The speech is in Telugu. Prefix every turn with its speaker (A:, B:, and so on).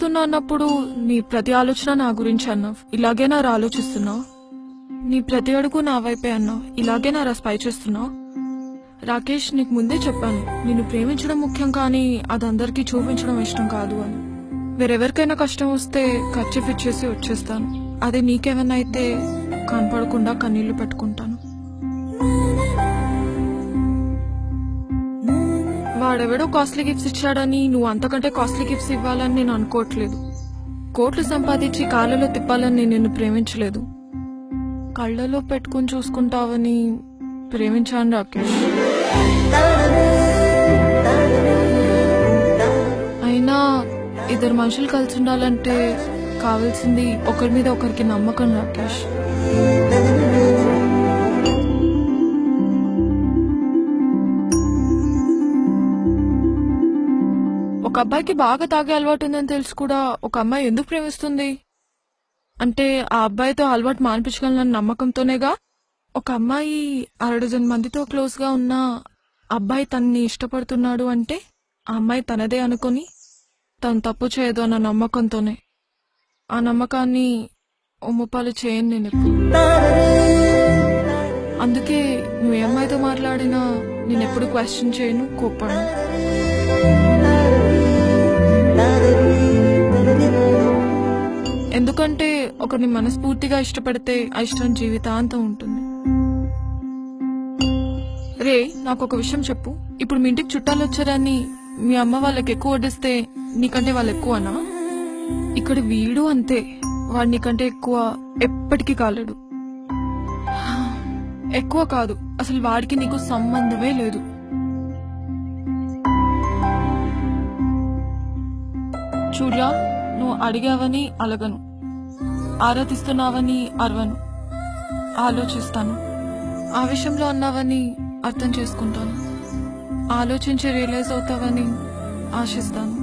A: ప్రేమిస్తున్నా అన్నప్పుడు నీ ప్రతి ఆలోచన నా గురించి అన్నావు. ఇలాగే నా ఆలోచిస్తున్నావు. నీ ప్రతి అడుగు నా వైపే అన్నావు. ఇలాగే నా స్పై చేస్తున్నావు. రాకేష్, నీకు ముందే చెప్పాను, నిన్ను ప్రేమించడం ముఖ్యం కానీ అదందరికీ చూపించడం ఇష్టం కాదు అని. వేరెవరికైనా కష్టం వస్తే ఖర్చు ఇచ్చేసి వచ్చేస్తాను. అదే నీకేమన్నా అయితే కనపడకుండా కన్నీళ్లు పెట్టుకుంటాను. వాడెవడో కాస్ట్లీ గిఫ్ట్స్ ఇచ్చాడని నువ్వు అంతకంటే కాస్ట్లీ గిఫ్ట్స్ ఇవ్వాలని నేను అనుకోవట్లేదు. కోట్లు సంపాదించి కాళ్ళలో తిప్పాలని నేను నిన్ను ప్రేమించలేదు. కళ్ళలో పెట్టుకుని చూసుకుంటావని ప్రేమించాను రాకేష్. అయినా ఇద్దరు మనుషులు కలిసి ఉండాలంటే కావాల్సింది ఒకరి మీద ఒకరికి నమ్మకం రాకేష్. ఒక అబ్బాయికి బాగా తాగే అలవాటు ఉందని తెలుసు కూడా ఒక అమ్మాయి ఎందుకు ప్రేమిస్తుంది అంటే ఆ అబ్బాయితో అలవాటు మానిపించగలనన్న నమ్మకంతోనేగా. ఒక అమ్మాయి 6 మందితో క్లోజ్ గా ఉన్న అబ్బాయి తనని ఇష్టపడుతున్నాడు అంటే ఆ అమ్మాయి తనదే అనుకుని తను తప్పు చేయదు అన్న నమ్మకంతోనే. ఆ నమ్మకాన్ని ఒమ్ముపాలు చేయను నేను ఎప్పుడు. అందుకే నువ్వు ఏ అమ్మాయితో మాట్లాడినా నేనెప్పుడు క్వశ్చన్ చేయను, కోప్పను. ఎందుకంటే ఒకరిని మనస్ఫూర్తిగా ఇష్టపడితే ఆ ఇష్టం జీవితాంతం ఉంటుంది. రే, నాకు ఒక విషయం చెప్పు. ఇప్పుడు మీ ఇంటికి చుట్టాలు వచ్చారని మీ అమ్మ వాళ్ళకి ఎక్కువ వడ్డిస్తే నీకంటే వాళ్ళు ఎక్కువనా? ఇక్కడ వీడు అంతే, వాడు నీకంటే ఎక్కువ ఎప్పటికీ కాలేడు. ఎక్కువ కాదు, అసలు వాడికి నీకు సంబంధమే లేదు. చూడ్రా, నువ్వు అడిగావని అలగను, ఆరాధిస్తున్నావని అరవను, ఆలోచిస్తాను. ఆ విషయంలో అన్నావని అర్థం చేసుకుంటాను, ఆలోచించి రియలైజ్ అవుతావని ఆశిస్తాను.